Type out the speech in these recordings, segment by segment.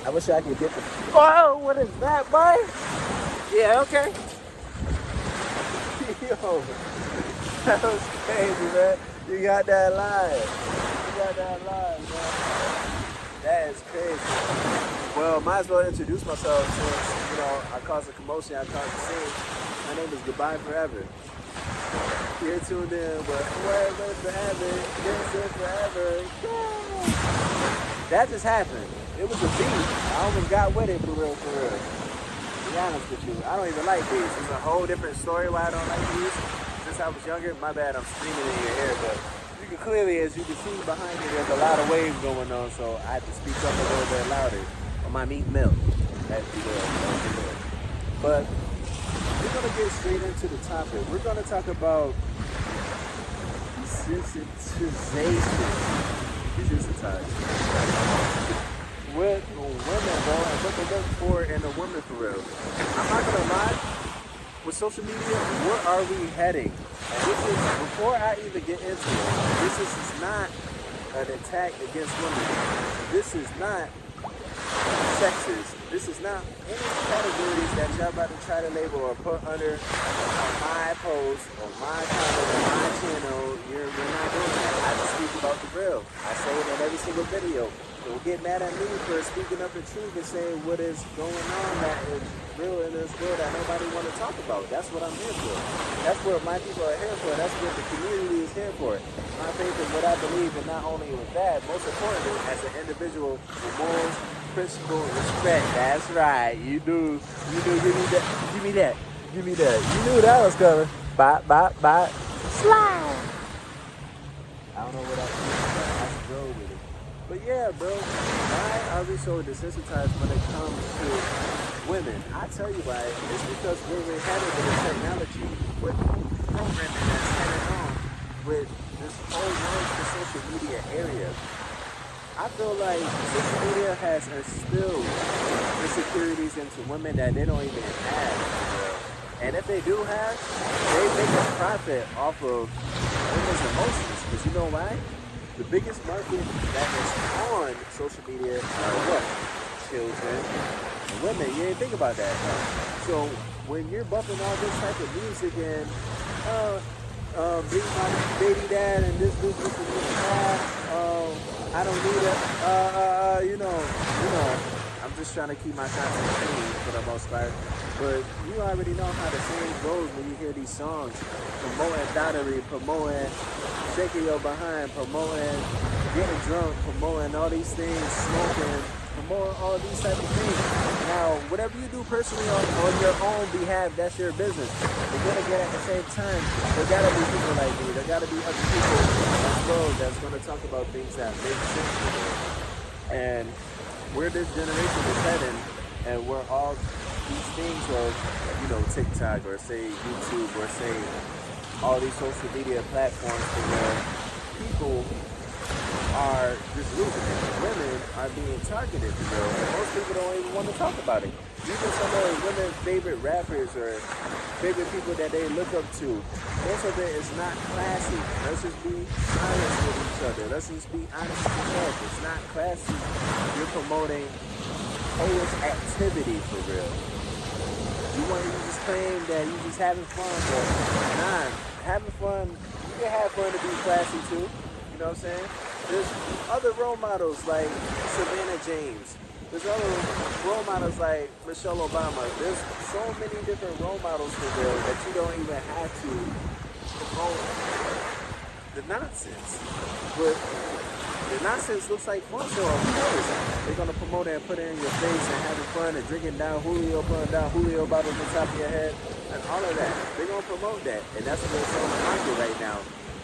I wish I could get the... Oh, what is that, boy? Yeah, okay. Yo, that was crazy, man. You got that live. You got that live, man. That is crazy. Well, might as well introduce myself since, you know, I caused a commotion, I caused a scene. My name is Goodbye Forever. You're tuned in, but forever, forever, this is forever. Yeah. That just happened. It was a beat. I almost got with it for real, for real. To be honest with you, I don't even like beats. It's a whole different story why I don't like beats. Since I was younger, my bad, I'm screaming in your ear, but you can clearly, as you can see behind me, there's a lot of waves going on, so I had to speak up a little bit louder on my meat milk. That's good. But we're going to get straight into the topic. We're going to talk about desensitization with women, bro, and what they look for in a woman for real. I'm not going to lie, with social media, where are we heading? And this is, before I even get into it, this is not an attack against women. This is not sexist. This is not any categories that y'all about to try to label or put under my post or my comment or my channel. You're not doing that. I just speak about the real. I say it in every single video. Don't get mad at me for speaking up the truth and saying what is going on that is real in this world that nobody want to talk about. That's what I'm here for. That's what my people are here for. That's what the community is here for. My faith is what I believe, and not only with that, most importantly, as an individual with morals, principle, respect. That's right. You do. Give me that. Give me that. Give me that. You knew that was coming. Bop, bop, bop. Slide. I don't know what I drove with it. But yeah, bro, why are we so desensitized when it comes to women? I tell you why. It's because where we're headed with the technology, with programming that's headed on, with this whole world to social media area. I feel like social media has instilled insecurities into women that they don't even have. And if they do have, they make a profit off of women's emotions. Because you know why? The biggest market that is on social media are what? Children and women. You didn't think about that. So when you're bumping all this type of music and be my baby dad and this and that, I don't need it. You know, I'm just trying to keep my content clean for the most part. But you already know how the saying goes when you hear these songs promoting dottery, promoting shaking your behind, promoting getting drunk, promoting all these things, smoking, promoting all these type of things. Now, whatever you do personally on your own behalf, that's your business. But then again, at the same time, there gotta be people like me. There gotta be other people that's gonna talk about things that make sense to them. And where this generation is heading, and where all these things of, you know, TikTok or say YouTube or say all these social media platforms to where people are just losing it. Women are being targeted, you know, and most people don't even want to talk about it. Even some of women's favorite rappers or favorite people that they look up to, most of it is not classy. Let's just be honest with each other. Let's just be honest with ourselves. It's not classy. You're promoting heinous activity for real. You want to just claim that you just having fun, but nah, having fun, you can have fun to be classy too. You know what I'm saying? There's other role models like Savannah James. There's other role models like Michelle Obama. There's so many different role models for real that you don't even have to promote the nonsense. But the nonsense looks like fun, so of course they're gonna promote it and put it in your face and having fun and drinking down Julio, putting down Julio bottles on top of your head and all of that. They're gonna promote that, and that's what's on the market right now.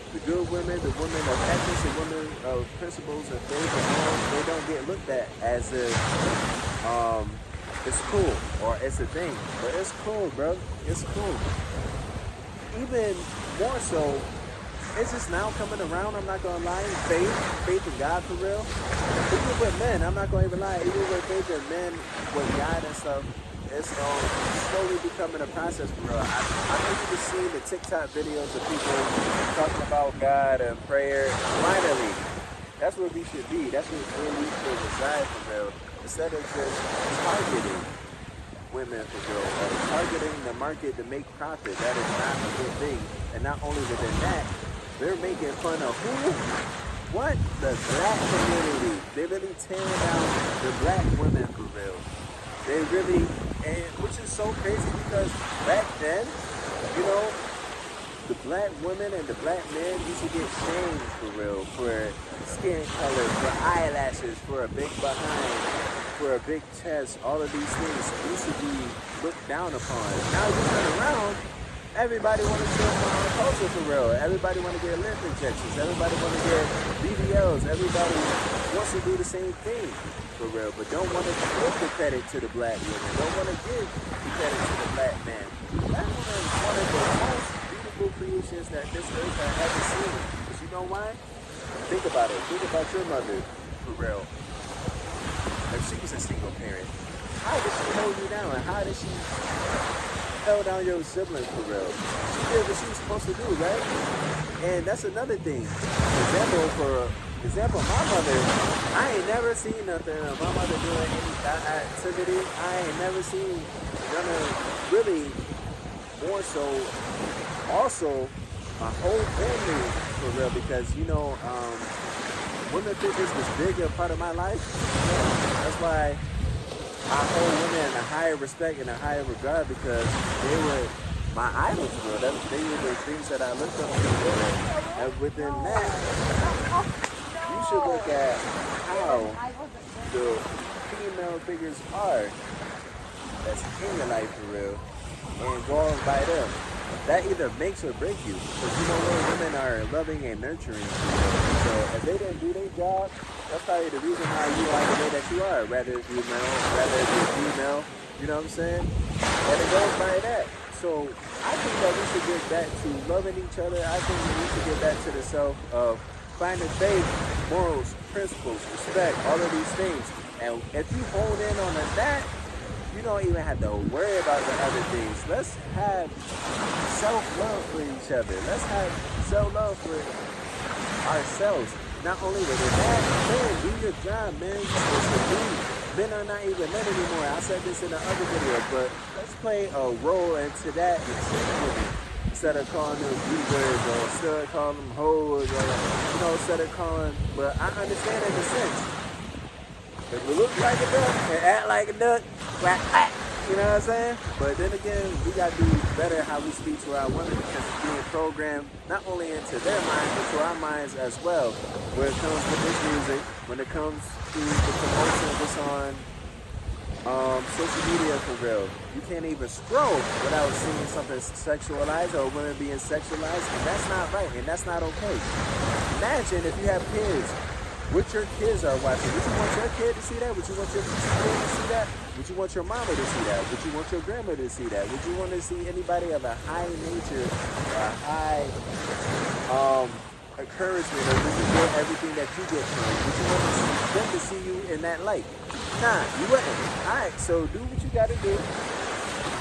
The good women, the women of ethics, the women of principles and faith and morals, they don't get looked at as if it's cool or it's a thing. But it's cool, bro. It's cool. Even more so, it's just now coming around, I'm not gonna lie. Faith in God for real. Even with men, I'm not gonna even lie. Even with faith in men, with God and stuff, it's slowly becoming a process for real. I know you can see the TikTok videos of people talking about God and prayer. Finally, that's where we should be. That's where we should reside for real. instead of just targeting women for real, or targeting the market to make profit. That is not a good thing. And not only within that, they're making fun of who? What? The black community. They really tearing down the black women for real. They really, and which is so crazy because back then, you know, the black women and the black men used to get shamed for real, for skin color, for eyelashes, for a big behind, for a big chest. All of these things used to be looked down upon. Now you turn around, everybody want to show culture for real. Everybody want to get lip injections. Everybody want to get BBLs. Everybody wants to do the same thing for real, but don't want to give the credit to the black women. Don't want to give the credit to the black man. Black women is one of the most beautiful creations that this earth has ever seen. But you know why? Think about it. Think about your mother for real. If she was a single parent, how did she hold you down? How did she hold down your siblings for real? She did what she was supposed to do, right? And that's another thing. Example, my mother, I ain't never seen nothing of my mother doing any activity. I ain't never seen none of really more so also my whole family for real, because you know, women fitness was big a part of my life. That's why I hold women in a higher respect and a higher regard, because they were my idols for real. They were the things that I looked up to. And within that, you should look at how the female figures are that's in your life for real, and go on by them. That either makes or breaks you, because you know what, women are loving and nurturing. So if they didn't do their job, that's probably the reason why you are the way that you are, rather it be male, rather it be female, you know what I'm saying? And it goes by that. So I think that we should get back to loving each other. I think we should get back to the self of finding faith, morals, principles, respect, all of these things. And if you hone in on that, you don't even have to worry about the other things. Let's have self-love for each other. Let's have self-love for ourselves. Not only with that, man, do your job, man. You're supposed to be. Men are not even men anymore. I said this in the other video, but let's play a role into that instead of calling them beavers, or instead of calling them hoes, or you know, instead of calling. But I understand in the sense. If we look like a duck and act like a duck, you know what I'm saying? But then again, we got to be better how we speak to our women, because it's being programmed not only into their minds, but to our minds as well. When it comes to this music, when it comes to the promotion that's on social media for real, you can't even scroll without seeing something sexualized or women being sexualized, and that's not right, and that's not okay. Imagine if you have kids. What your kids are watching. Would you want your kid to see that? Would you want your kid to see that? Would you want your mama to see that? Would you want your grandma to see that? Would you want to see anybody of a high nature, a high encouragement, or would you get everything that you get from? Would you want them to see you in that light? Nah, you wouldn't. Alright, so do what you gotta do.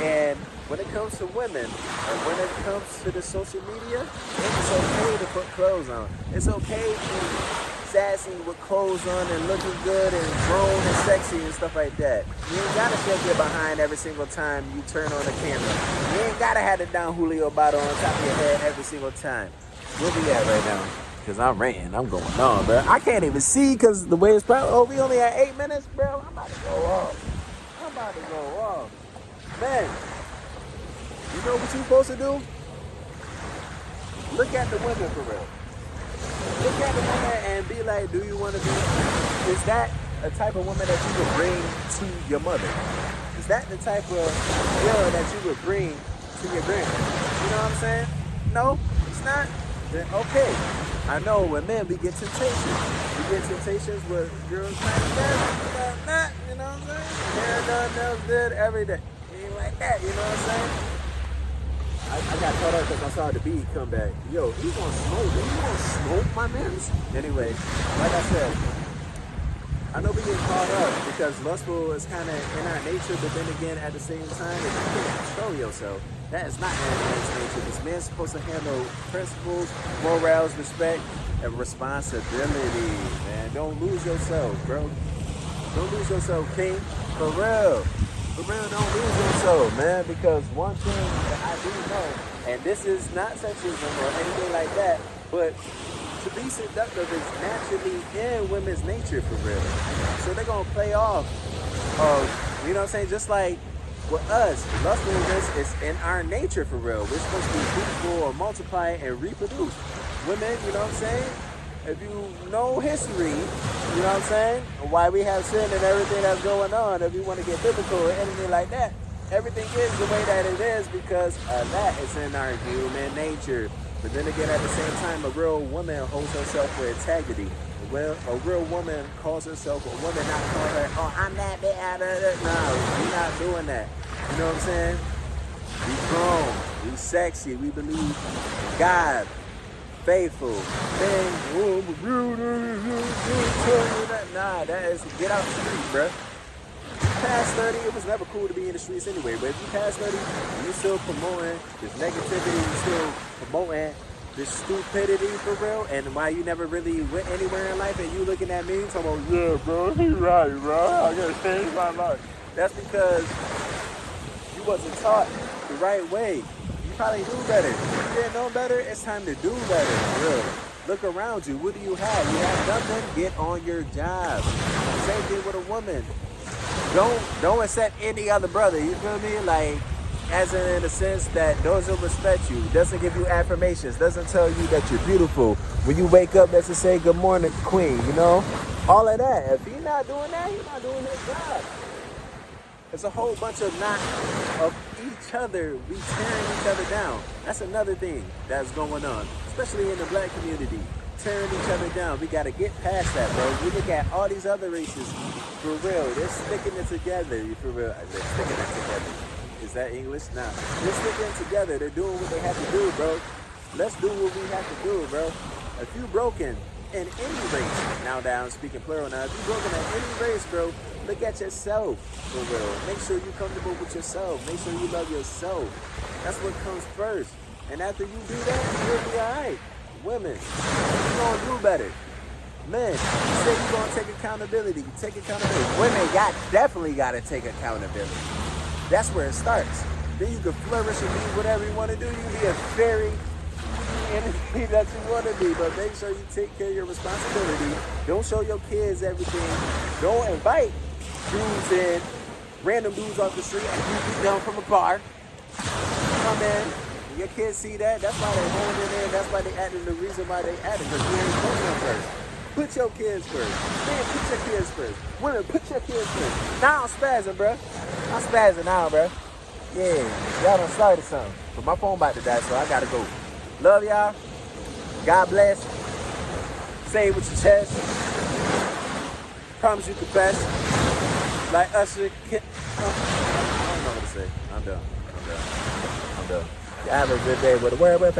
And when it comes to women, or when it comes to the social media, it's okay to put clothes on. It's okay to sassy with clothes on and looking good and grown and sexy and stuff like that. You ain't gotta shake your behind every single time you turn on the camera. You ain't gotta have the Don Julio bottle on top of your head every single time. Where we at right now? Because I'm ranting. I'm going on, bro. I can't even see because the way it's probably. Oh, we only at 8 minutes, bro. I'm about to go off. Man, you know what you're supposed to do? Look at the women for real. Look at the woman and be like, do you want to be, is that a type of woman that you would bring to your mother? Is that the type of girl that you would bring to your grandma? You know what I'm saying? No, it's not. Then okay. I know with men we get temptations. We get temptations with girls like that, you know what I'm saying? Hair done, nails did, every day. Ain't like that, you know what I'm saying? I got caught up because I saw the beat come back. Yo, he's gonna smoke. He's gonna smoke my mans. Anyway, like I said, I know we get caught up because lustful is kind of in our nature, but then again, at the same time, if you can't control yourself, that is not in a man's nature. This man's supposed to handle principles, morals, respect, and responsibility. Man, don't lose yourself, bro. Don't lose yourself, King. For real. For real, don't lose yourself, man. Because one thing that I do know, and this is not sexism or anything like that, but to be seductive is naturally in women's nature for real. So they're gonna play off of, you know what I'm saying? Just like with us, lustfulness is in our nature for real. We're supposed to be fruitful or multiply and reproduce. Women, you know what I'm saying? If you know history, you know what I'm saying? Why we have sin and everything that's going on, if you want to get biblical or anything like that, everything is the way that it is because that is in our human nature. But then again, at the same time, a real woman holds herself with integrity. Well, a real woman calls herself a woman, not call her, oh, I'm that bad. No, we're not doing that. You know what I'm saying? We grown, we sexy, we believe God, faithful, nah, that is, get out the street, bruh. Past 30, it was never cool to be in the streets anyway, but if you pass 30, you still promoting this negativity, you still promoting this stupidity for real, and why you never really went anywhere in life and you looking at me talking about, yeah, bro, he right, bro, I gotta change my life. That's because you wasn't taught the right way. You probably knew better. If you didn't know better, it's time to do better, for real. Look around you. What do you have? You have nothing? Get on your job. Same thing with a woman. Don't accept any other brother. You feel me? Like, as in a sense that doesn't respect you, doesn't give you affirmations, doesn't tell you that you're beautiful. When you wake up, doesn't say good morning, queen. You know, all of that. If he's not doing that, he's not doing his job. It's a whole bunch of not of each other. We tearing each other down. That's another thing that's going on, especially in the black community. Tearing each other down. We gotta get past that, bro. We look at all these other races, for real. They're sticking it together. For real, they're sticking it together. Is that English? Nah. They're sticking it together. They're doing what they have to do, bro. Let's do what we have to do, bro. If you broken in any race, now that I'm speaking plural now, if you broken in any race, bro, look at yourself, for real. Make sure you're comfortable with yourself. Make sure you love yourself. That's what comes first. And after you do that, you'll be all right. Women, you're going to do better. Men, you say you're going to take accountability. Take accountability. Women definitely got to take accountability. That's where it starts. Then you can flourish and be whatever you want to do. You can be a fairy, anything that you want to be. But make sure you take care of your responsibility. Don't show your kids everything. Don't invite dudes in, random dudes off the street, and you beat them from a bar. Come in. Your kids see that. That's why they holding in. That's why they acting the reason why they acting. Because you ain't putting them first. Put your kids first. Man, put your kids first. Women, put your kids first. Now I'm spazzing, bro. I'm spazzing now, bro. Yeah, y'all done started something. But my phone about to die, so I gotta go. Love y'all. God bless. Say it with your chest. Promise you the best. Like Usher. I don't know what to say. I'm done. Have a good day with the word with